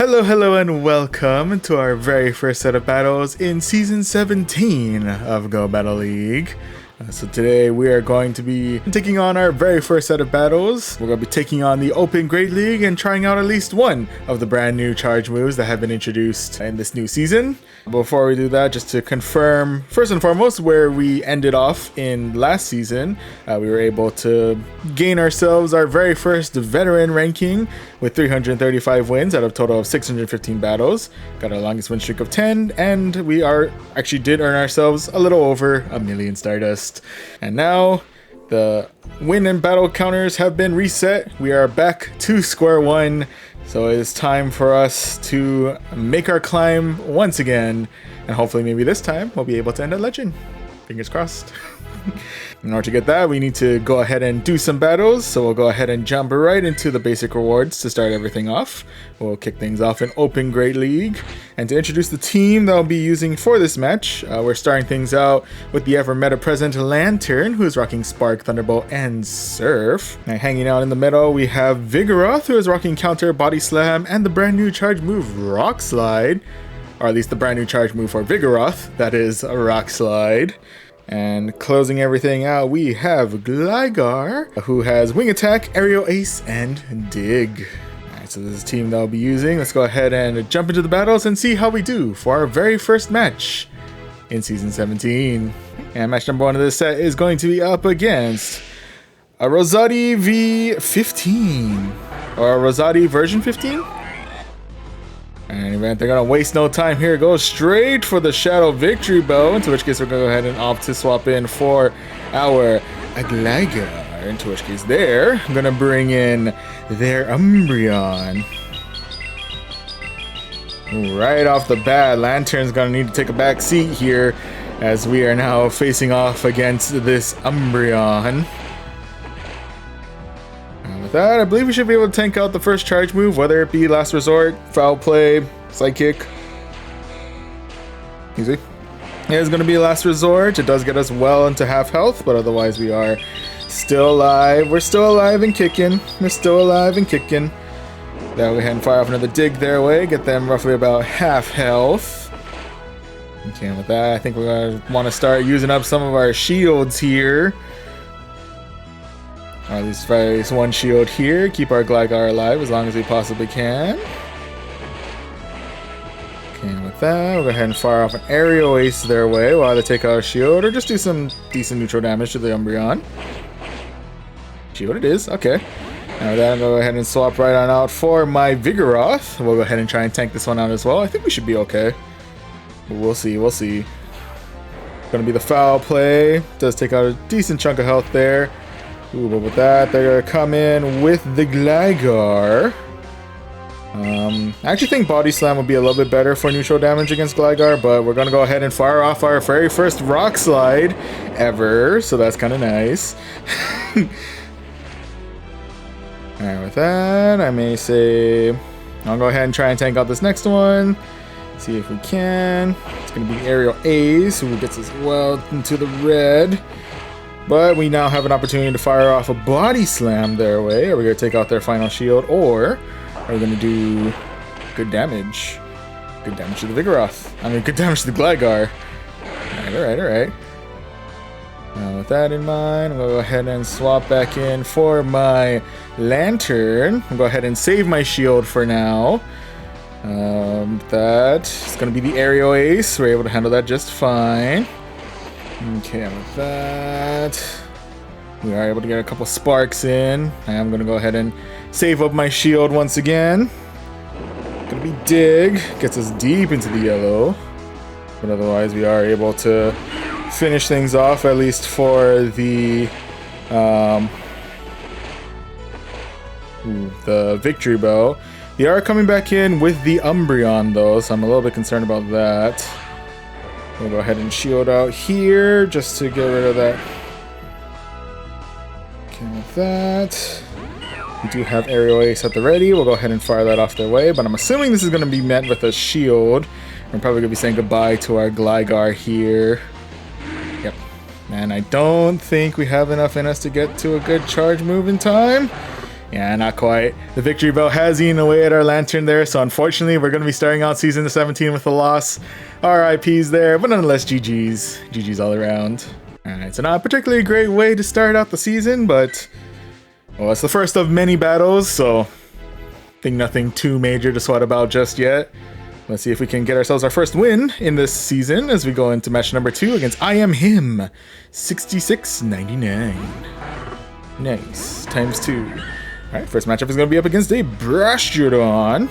Hello, and welcome to our very first set of battles in Season 17 of Go Battle League. So today we are going to be taking on our very first set of battles. We're going to be taking on the Open Great League and trying out at least one of the brand new charge moves that have been introduced in this new season. Before we do that, just to confirm, first and foremost, where we ended off in last season, we were able to gain ourselves our very first veteran ranking with 335 wins out of a total of 615 battles. Got our longest win streak of 10, and we actually did earn ourselves a little over 1 million Stardust. And now the win and battle counters have been reset. We are back to square one. So it is time for us to make our climb once again. And hopefully maybe this time we'll be able to end a legend. Fingers crossed. In order to get that, we need to go ahead and do some battles. So we'll go ahead and jump right into the basic rewards to start everything off. We'll kick things off in Open Great League. And to introduce the team that I'll be using for this match, we're starting things out with the ever meta-present Lanturn, who is rocking Spark, Thunderbolt, and Surf. And hanging out in the middle, we have Vigoroth, who is rocking Counter, Body Slam, and the brand new charge move, Rock-Slide. Or at least the brand new charge move for Vigoroth, that is a Rock-Slide. And closing everything out, we have Gligar, who has Wing Attack, Aerial Ace, and Dig. Alright, so this is the team that I'll be using. Let's go ahead and jump into the battles and see how we do for our very first match in Season 17. And match number 1 of this set is going to be up against a Rosati V15. Or a Rosati version 15? And they're gonna waste no time here. Go straight for the Shadow Victory Bow, into which case we're gonna go ahead and opt to swap in for our Gligar. Into which case there, I'm gonna bring in their Umbreon. Right off the bat, Lanturn's gonna need to take a back seat here, as we are now facing off against this Umbreon. With that, I believe we should be able to tank out the first charge move, whether it be Last Resort, Foul Play, Psychic. Easy. It is going to be Last Resort. It does get us well into half health, but otherwise we are still alive. We're still alive and kicking. We're still alive and kicking. Then we'll go ahead and fire off another Dig their way, get them roughly about half health. Okay, with that, I think we're going to want to start using up some of our shields here. Or at least raise one shield here, keep our Gligar alive as long as we possibly can. Okay, and with that, we'll go ahead and fire off an Aerial Ace their way while they take out a shield, or just do some decent neutral damage to the Umbreon. Shield it is, okay. Now with that, I'll go ahead and swap right on out for my Vigoroth. We'll go ahead and try and tank this one out as well. I think we should be okay. But we'll see, we'll see. Gonna be the Foul Play. Does take out a decent chunk of health there. Ooh, but with that, they're gonna come in with the Gligar. I actually think Body Slam would be a little bit better for neutral damage against Gligar, but we're gonna go ahead and fire off our very first Rock Slide ever, so that's kind of nice. Alright, with that, I may say I'll go ahead and try and tank out this next one. See if we can. It's gonna be Aerial Ace, who gets us well into the red. But we now have an opportunity to fire off a Body Slam their way. Are we going to take out their final shield, or are we going to do good damage? Good damage to the Vigoroth. I mean, good damage to the Gligar. Alright. Now, with that in mind, I'm going to go ahead and swap back in for my Lanturn. I'll go ahead and save my shield for now. That's going to be the Aerial Ace. We're able to handle that just fine. Okay, with that, we are able to get a couple sparks in. I am going to go ahead and save up my shield once again. Going to be Dig, gets us deep into the yellow. But otherwise, we are able to finish things off, at least for the Victory Bow. They are coming back in with the Umbreon, though, so I'm a little bit concerned about that. We'll go ahead and shield out here just to get rid of that. Okay, with that, we do have Aerial Ace at the ready. We'll go ahead and fire that off their way, but I'm assuming this is going to be met with a shield. We're probably going to be saying goodbye to our Gligar here. Yep. And I don't think we have enough in us to get to a good charge move in time. Yeah, not quite. The victory bell has eaten away at our lantern there, so unfortunately we're going to be starting out season 17 with a loss. RIPs there, but nonetheless GG's. GG's all around. Alright, so not a particularly great way to start out the season, but well, it's the first of many battles, so I think nothing too major to sweat about just yet. Let's see if we can get ourselves our first win in this season as we go into match number 2 against I Am Him. 66.99. Nice. Times 2. Alright, first matchup is going to be up against a Brashudon.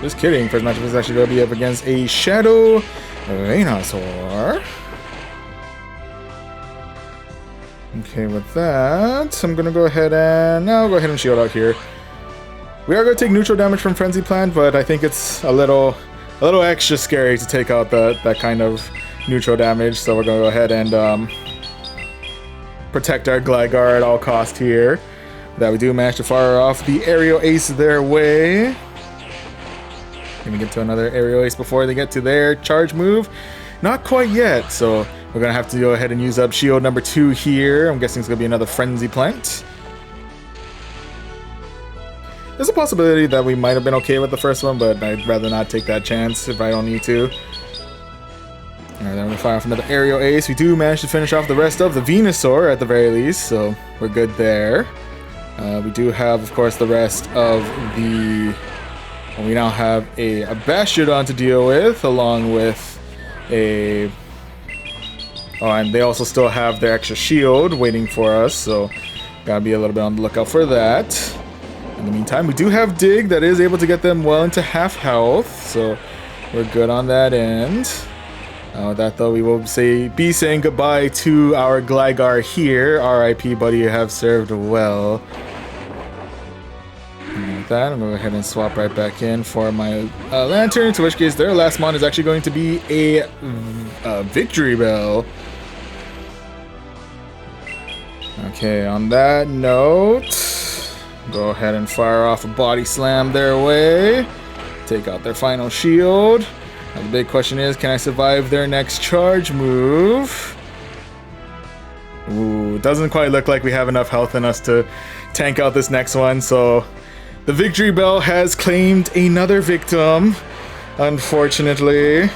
Just kidding. First matchup is actually going to be up against a Shadow Venusaur. Okay, with that, I'm going to go ahead and... I'll go ahead and shield out here. We are going to take neutral damage from Frenzy Plant, but I think it's a little extra scary to take out that kind of neutral damage. So we're going to go ahead and protect our Gligar at all cost here. That we do manage to fire off the Aerial Ace their way. Can we get to another Aerial Ace before they get to their charge move? Not quite yet, so we're going to have to go ahead and use up shield number 2 here. I'm guessing it's going to be another Frenzy Plant. There's a possibility that we might have been okay with the first one, but I'd rather not take that chance if I don't need to. Alright, then we fire off another Aerial Ace. We do manage to finish off the rest of the Venusaur at the very least, so we're good there. We do have, of course, the rest of the... Well, we now have a Bastiodon to deal with, along with a... Oh, and they also still have their extra shield waiting for us, so gotta be a little bit on the lookout for that. In the meantime, we do have Dig that is able to get them well into half health, so we're good on that end. With that though, we will be saying goodbye to our Gligar here. RIP, buddy, you have served well. And with that, I'm going to go ahead and swap right back in for my Lantern, to which case their last mon is actually going to be a Victory Bell. Okay, on that note... Go ahead and fire off a Body Slam their way. Take out their final shield. Now the big question is, can I survive their next charge move? Ooh, doesn't quite look like we have enough health in us to tank out this next one, so the Victory Bell has claimed another victim, unfortunately.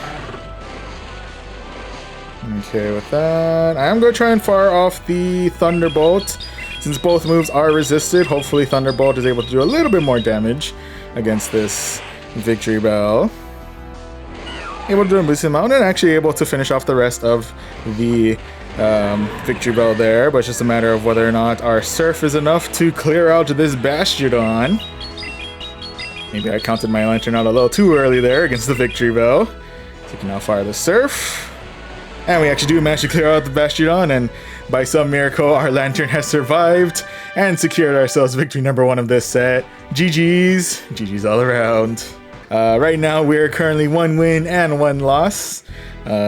Okay, with that, I am going to try and fire off the Thunderbolt. Since both moves are resisted, hopefully Thunderbolt is able to do a little bit more damage against this Victory Bell. Able to do a boost amount and actually able to finish off the rest of the Victory Bell there, but it's just a matter of whether or not our Surf is enough to clear out this Bastiodon. Maybe I counted my Lantern out a little too early there against the Victory Bell. So we can now fire the Surf. And we actually do manage to clear out the Bastiodon, and by some miracle, our Lantern has survived and secured ourselves victory number 1 of this set. GG's. GG's all around. Right now, we're currently 1 win and 1 loss.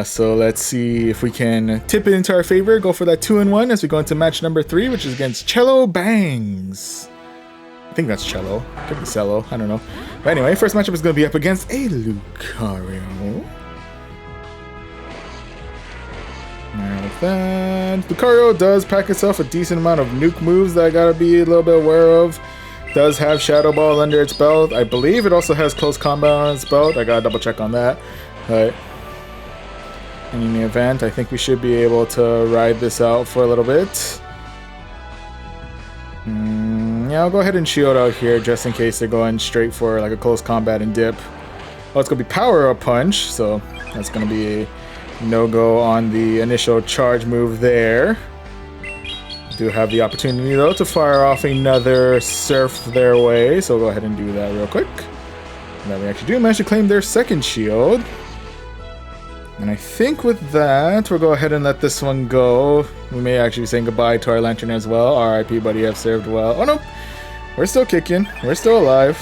So let's see if we can tip it into our favor. Go for that 2-1 as we go into match number 3, which is against Cello Bangs. I think that's Cello. Could be Cello. I don't know. But anyway, first matchup is going to be up against a Lucario. And with that, Lucario does pack itself a decent amount of nuke moves that I gotta be a little bit aware of. Does have Shadow Ball under its belt. I believe it also has Close Combat on its belt. I gotta double check on that. But in any event, I think we should be able to ride this out for a little bit. Yeah, I'll go ahead and shield out here just in case they're going straight for like a Close Combat and dip. Oh, it's gonna be Power Up Punch, so that's gonna be a no-go on the initial charge move there. Do have the opportunity though to fire off another Surf their way, so we'll go ahead and do that real quick. And then we actually do manage to claim their second shield. And I think with that, we'll go ahead and let this one go. We may actually be saying goodbye to our Lantern as well. RIP, buddy, you have served well. Oh no, we're still kicking. We're still alive.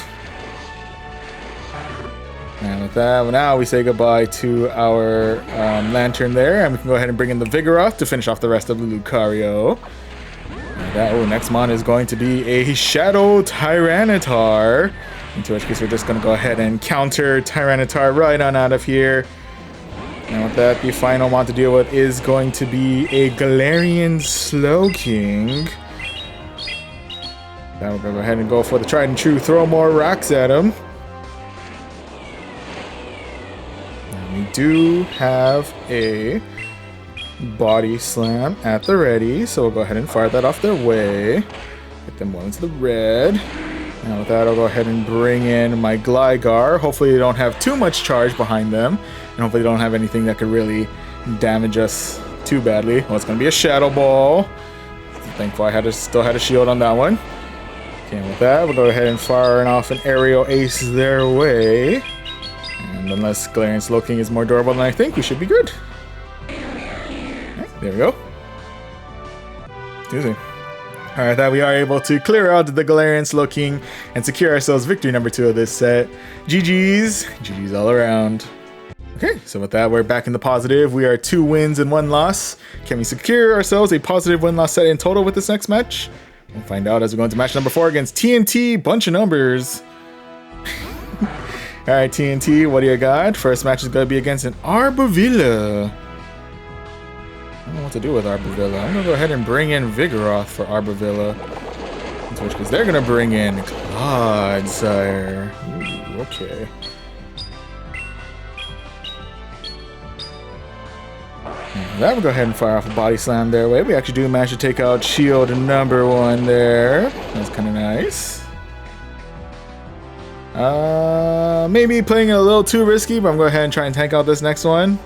And with that, now we say goodbye to our Lantern there, and we can go ahead and bring in the Vigoroth to finish off the rest of the Lucario. Next mon is going to be a Shadow Tyranitar, into which case we're just going to go ahead and counter Tyranitar right on out of here. And with that, the final mon to deal with is going to be a Galarian Slowking. Now we're gonna go ahead and go for the tried and true, throw more rocks at him. And we do have a body slam at the ready, so we'll go ahead and fire that off their way. Get them well into the red. Now with that, I'll go ahead and bring in my Gligar. Hopefully they don't have too much charge behind them, and hopefully they don't have anything that could really damage us too badly. Well, it's going to be a Shadow Ball. Thankful I still had a shield on that one. Okay, with that, we'll go ahead and fire off an Aerial Ace their way. And unless Galarian Slowking is more durable than I think, we should be good. Okay, there we go. Easy. Alright, that we are able to clear out the Galarian Slowking and secure ourselves victory number 2 of this set. GG's. GG's all around. Okay, so with that, we're back in the positive. We are 2 wins and 1 loss. Can we secure ourselves a positive win-loss set in total with this next match? We'll find out as we go into match number 4 against TNT. Bunch of numbers. Alright, TNT, what do you got? First match is going to be against an Arbavilla. I don't know what to do with Arbavilla. I'm going to go ahead and bring in Vigoroth for Arbavilla. In which case they're going to bring in Clodsire. Ooh, okay. That will go ahead and fire off a Body Slam their way. We actually do manage to take out shield number 1 there. That's kind of nice. Maybe playing it a little too risky, but I'm going to go ahead and try and tank out this next one.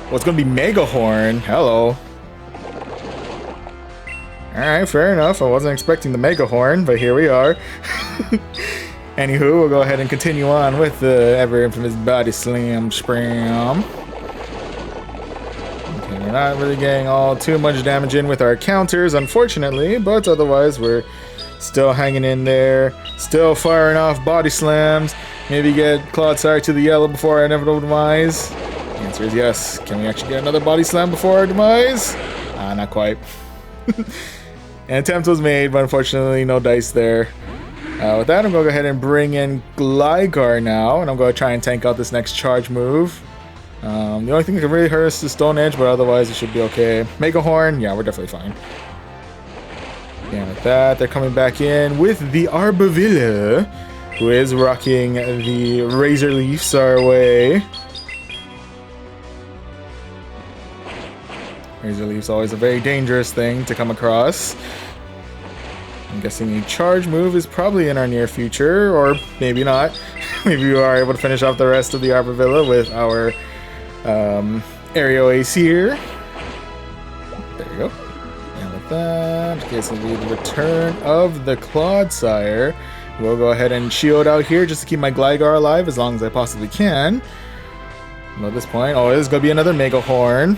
Well, it's going to be Mega Horn. Hello. Alright, fair enough. I wasn't expecting the Mega Horn, but here we are. Anywho, we'll go ahead and continue on with the ever infamous Body Slam Spam. Okay, we're not really getting all too much damage in with our counters, unfortunately, but otherwise we're still hanging in there. Still firing off Body Slams. Maybe get Clodsire to the yellow before our inevitable demise. The answer is yes. Can we actually get another Body Slam before our demise? Not quite. An attempt was made, but unfortunately no dice there. With that, I'm going to go ahead and bring in Gligar now, and I'm going to try and tank out this next charge move. The only thing that can really hurt us is Stone Edge, but otherwise it should be okay. Mega Horn, yeah, we're definitely fine. And with that, they're coming back in with the Arbavilla, who is rocking the Razor Leafs our way. Razor Leaf's always a very dangerous thing to come across. I'm guessing a charge move is probably in our near future, or maybe not. Maybe we are able to finish off the rest of the Arbavilla with our Aerial Ace here. There we go. And with that, in case it'll be the return of the Clodsire, we'll go ahead and shield out here just to keep my Gligar alive as long as I possibly can. And at this point, oh, this is going to be another Mega Horn.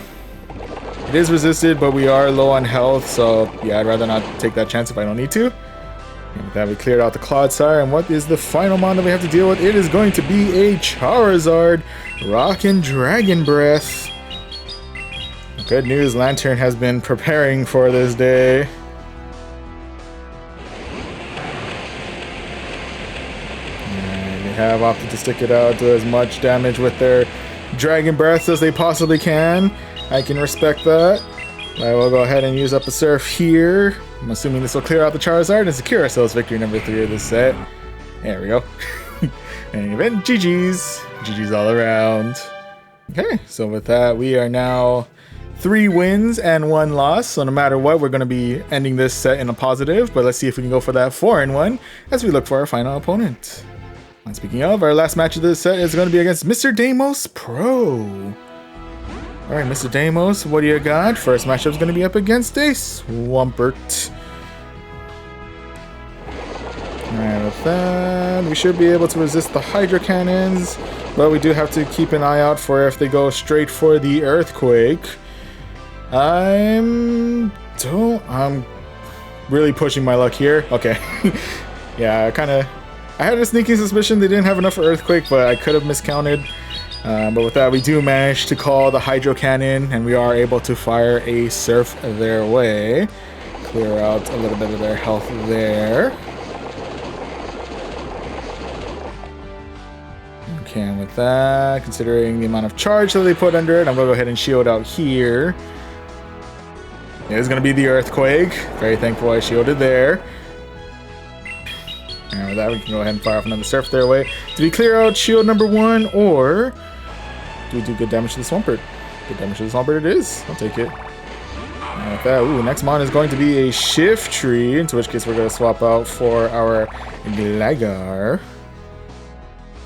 It is resisted, but we are low on health, so yeah, I'd rather not take that chance if I don't need to. And with that, we cleared out the Clodsire, and what is the final mon that we have to deal with? It is going to be a Charizard, Rock and Dragon Breath. Good news, Lanturn has been preparing for this day. And they have opted to stick it out, do as much damage with their Dragon Breath as they possibly can. I can respect that. I will go ahead and use up a Surf here. I'm assuming this will clear out the Charizard and secure ourselves victory number 3 of this set. There we go. In any event, GG's. GG's all around. Okay, so with that, we are now 3 wins and 1 loss. So no matter what, we're going to be ending this set in a positive. But let's see if we can go for that 4-1 as we look for our final opponent. And speaking of, our last match of this set is going to be against Mr. Deimos Pro. Alright, Mr. Deimos, what do you got? First matchup is going to be up against a Swampert. Alright, with that, we should be able to resist the Hydro Cannons, but we do have to keep an eye out for if they go straight for the Earthquake. I'm really pushing my luck here. Okay. Yeah, I had a sneaking suspicion they didn't have enough for Earthquake, but I could have miscounted. But with that, we do manage to call the Hydro Cannon, and we are able to fire a Surf their way. Clear out a little bit of their health there. Okay, and with that, considering the amount of charge that they put under it, I'm going to go ahead and shield out here. It is going to be the Earthquake. Very thankful I shielded there. With that, we can go ahead and fire off another Surf their way. Do we clear out shield number 1, or do we do good damage to the Swampert? Good damage to the Swampert it is. I'll take it. And with that, ooh, next mon is going to be a Shiftry, into which case we're going to swap out for our Gligar.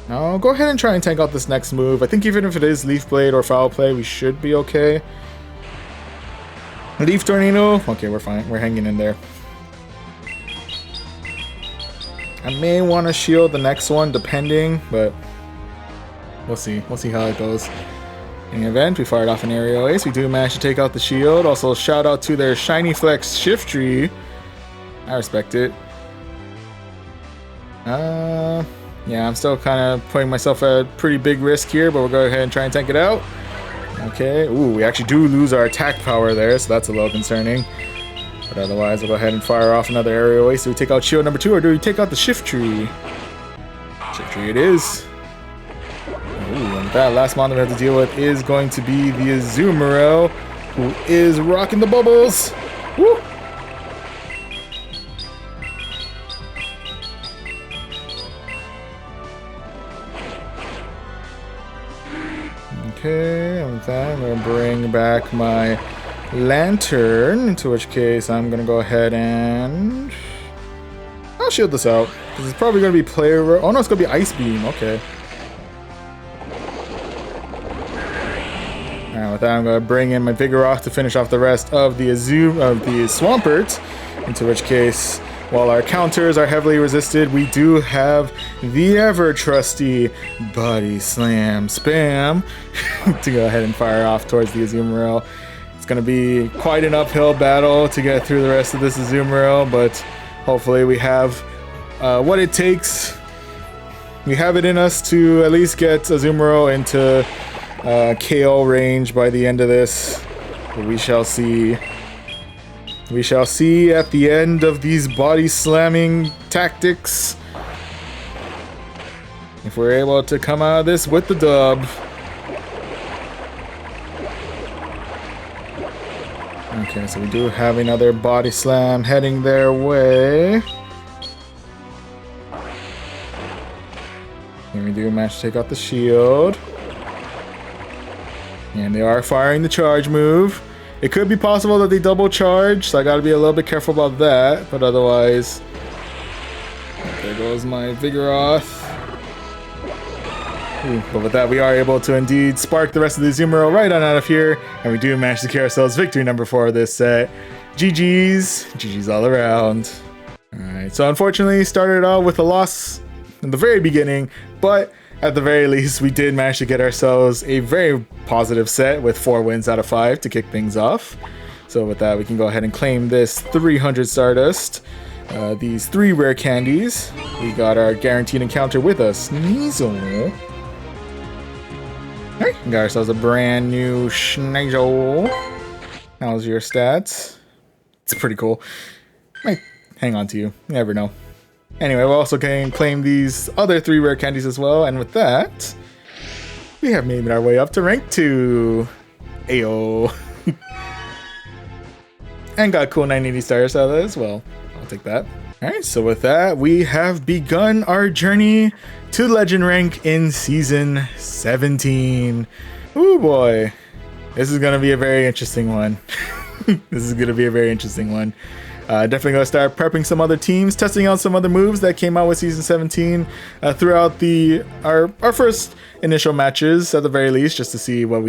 Now, go ahead and try and tank out this next move. I think even if it is Leaf Blade or Foul Play, we should be okay. Leaf Tornado. Okay, we're fine. We're hanging in there. I may want to shield the next one, depending, but we'll see. We'll see how it goes. In the event, we fired off an aerial ace. We do manage to take out the shield. Also, shout out to their Shiny Flex Shiftry. I respect it. Yeah, I'm still kind of putting myself at a pretty big risk here, but we'll go ahead and try and tank it out. Okay. Ooh, we actually do lose our attack power there, so that's a little concerning. But otherwise, we'll go ahead and fire off another aerial ace. Do we take out shield number 2, or do we take out the Shiftry? Shiftry it is. Ooh, and that last mon that we have to deal with is going to be the Azumarill, who is rocking the bubbles. Woo! Okay, and with that, I'm going to bring back my Lantern, into which case I'm going to go ahead and I'll shield this out, because it's probably going to be player... Oh no, it's going to be Ice Beam, okay. Alright, with that I'm going to bring in my Vigoroth to finish off the rest of the Swampert, into which case, while our counters are heavily resisted, we do have the ever-trusty Body Slam Spam to go ahead and fire off towards the Azumarill. It's going to be quite an uphill battle to get through the rest of this Azumarill, but hopefully we have what it takes. We have it in us to at least get Azumarill into KO range by the end of this. But we shall see. We shall see at the end of these body slamming tactics if we're able to come out of this with the dub. Okay, so we do have another body slam heading their way. And we do manage to take out the shield. And they are firing the charge move. It could be possible that they double charge, so I gotta be a little bit careful about that, but otherwise... There goes my Vigoroth. Ooh, but with that, we are able to indeed spark the rest of the Azumarill right on out of here, and we do manage to secure ourselves victory number 4 of this set. GG's. GG's all around. Alright, so unfortunately, started out with a loss in the very beginning, but at the very least, we did manage to get ourselves a very positive set with 4 wins out of 5 to kick things off. So with that, we can go ahead and claim this 300 Stardust, these 3 rare candies. We got our guaranteed encounter with us, Sneasel. Alright, we got ourselves a brand new Sneasel. How's your stats? It's pretty cool. Might hang on to you. You never know. Anyway, we also can claim these other 3 rare candies as well, and with that, we have made our way up to rank 2. Ayo. And got cool 980 stars out of that as well. I'll take that. Alright, so with that, we have begun our journey to Legend rank in Season 17. Ooh boy. This is going to be a very interesting one. This is going to be a very interesting one. Definitely going to start prepping some other teams, testing out some other moves that came out with Season 17 throughout our first initial matches, at the very least, just to see what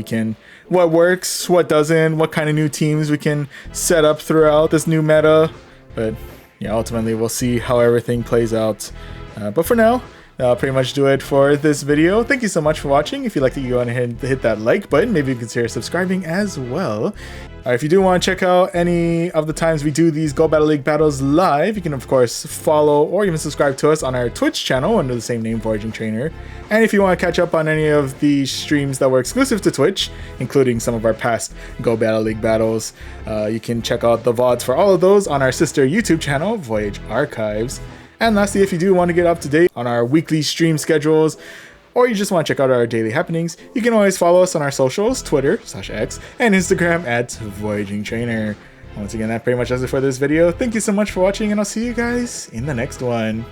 works, what doesn't, what kind of new teams we can set up throughout this new meta. But yeah, ultimately we'll see how everything plays out. But for now, that'll pretty much do it for this video. Thank you so much for watching. If you liked it, you go ahead and hit that like button. Maybe you consider subscribing as well. If you do want to check out any of the times we do these Go Battle League battles live, you can of course follow or even subscribe to us on our Twitch channel under the same name, Voyaging Trainer. And if you want to catch up on any of the streams that were exclusive to Twitch, including some of our past Go Battle League battles, you can check out the VODs for all of those on our sister YouTube channel, Voyage Archives. And lastly, if you do want to get up to date on our weekly stream schedules, or you just want to check out our daily happenings, you can always follow us on our socials, Twitter/X, and Instagram at Voyaging Trainer. Once again, that pretty much does it for this video. Thank you so much for watching, and I'll see you guys in the next one.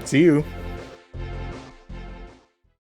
See you.